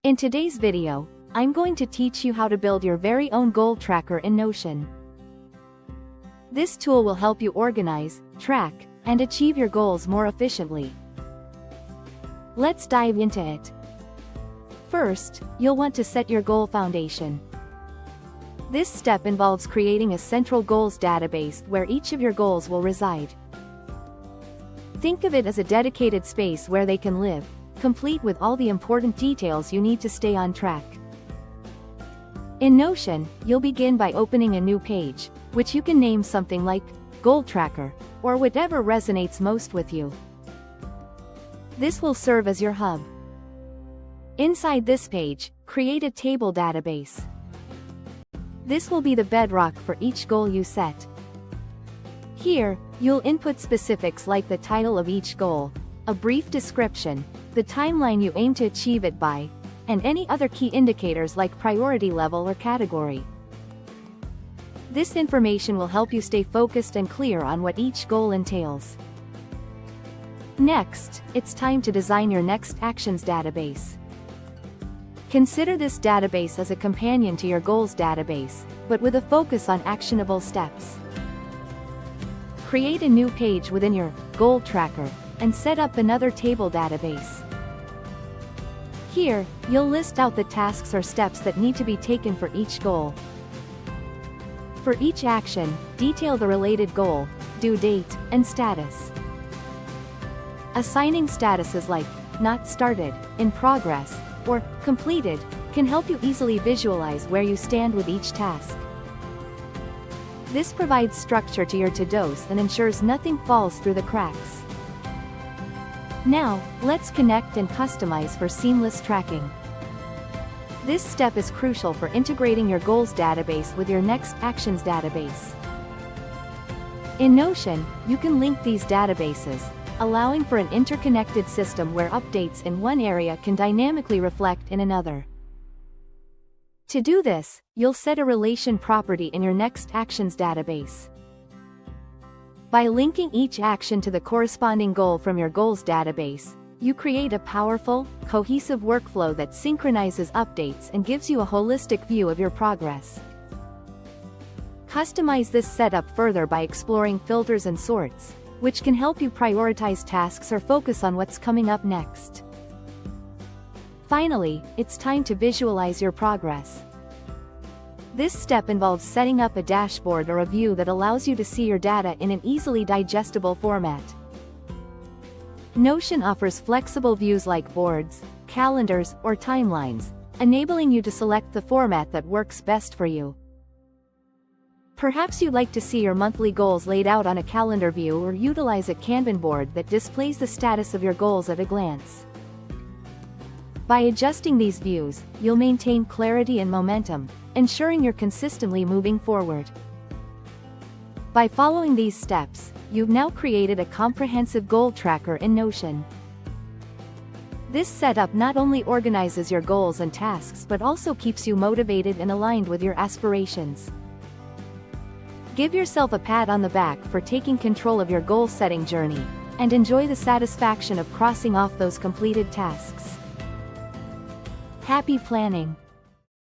In today's video, I'm going to teach you how to build your very own goal tracker in Notion. This tool will help you organize, track, and achieve your goals more efficiently. Let's dive into it. First, you'll want to set your goal foundation. This step involves creating a central goals database where each of your goals will reside. Think of it as a dedicated space where they can live, complete with all the important details you need to stay on track. In Notion, you'll begin by opening a new page, which you can name something like Goal Tracker, or whatever resonates most with you. This will serve as your hub. Inside this page, create a table database. This will be the bedrock for each goal you set. Here, you'll input specifics like the title of each goal, a brief description, the timeline you aim to achieve it by, and any other key indicators like priority level or category. This information will help you stay focused and clear on what each goal entails. Next, it's time to design your next actions database. Consider this database as a companion to your goals database, but with a focus on actionable steps. Create a new page within your goal tracker, and set up another table database. Here, you'll list out the tasks or steps that need to be taken for each goal. For each action, detail the related goal, due date, and status. Assigning statuses like not started, in progress, or completed can help you easily visualize where you stand with each task. This provides structure to your to-dos and ensures nothing falls through the cracks. Now, let's connect and customize for seamless tracking. This step is crucial for integrating your goals database with your next actions database. In Notion, you can link these databases, allowing for an interconnected system where updates in one area can dynamically reflect in another. To do this, you'll set a relation property in your next actions database. By linking each action to the corresponding goal from your goals database, you create a powerful, cohesive workflow that synchronizes updates and gives you a holistic view of your progress. Customize this setup further by exploring filters and sorts, which can help you prioritize tasks or focus on what's coming up next. Finally, it's time to visualize your progress. This step involves setting up a dashboard or a view that allows you to see your data in an easily digestible format. Notion offers flexible views like boards, calendars, or timelines, enabling you to select the format that works best for you. Perhaps you'd like to see your monthly goals laid out on a calendar view or utilize a Kanban board that displays the status of your goals at a glance. By adjusting these views, you'll maintain clarity and momentum, ensuring you're consistently moving forward. By following these steps, you've now created a comprehensive goal tracker in Notion. This setup not only organizes your goals and tasks but also keeps you motivated and aligned with your aspirations. Give yourself a pat on the back for taking control of your goal-setting journey, and enjoy the satisfaction of crossing off those completed tasks. Happy planning!